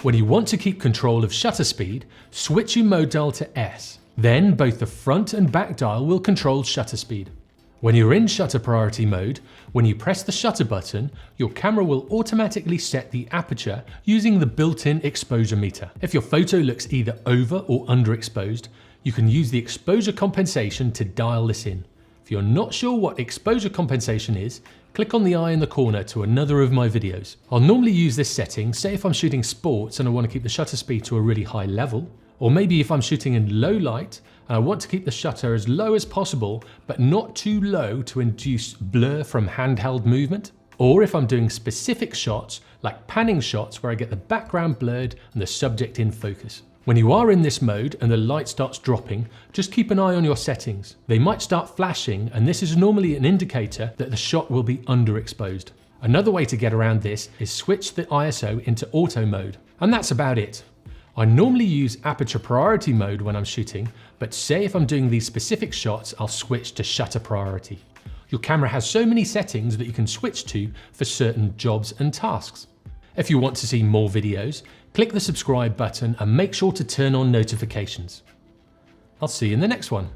When you want to keep control of shutter speed, switch your mode dial to S. Then both the front and back dial will control shutter speed. When you're in shutter priority mode, when you press the shutter button, your camera will automatically set the aperture using the built-in exposure meter. If your photo looks either over or underexposed, you can use the exposure compensation to dial this in. If you're not sure what exposure compensation is, click on the eye in the corner to another of my videos. I'll normally use this setting, say if I'm shooting sports and I want to keep the shutter speed to a really high level, or maybe if I'm shooting in low light and I want to keep the shutter as low as possible, but not too low to induce blur from handheld movement. Or if I'm doing specific shots, like panning shots where I get the background blurred and the subject in focus. When you are in this mode and the light starts dropping, just keep an eye on your settings. They might start flashing, and this is normally an indicator that the shot will be underexposed. Another way to get around this is switch the ISO into auto mode. And that's about it. I normally use aperture priority mode when I'm shooting, but say if I'm doing these specific shots, I'll switch to shutter priority. Your camera has so many settings that you can switch to for certain jobs and tasks. If you want to see more videos, click the subscribe button and make sure to turn on notifications. I'll see you in the next one.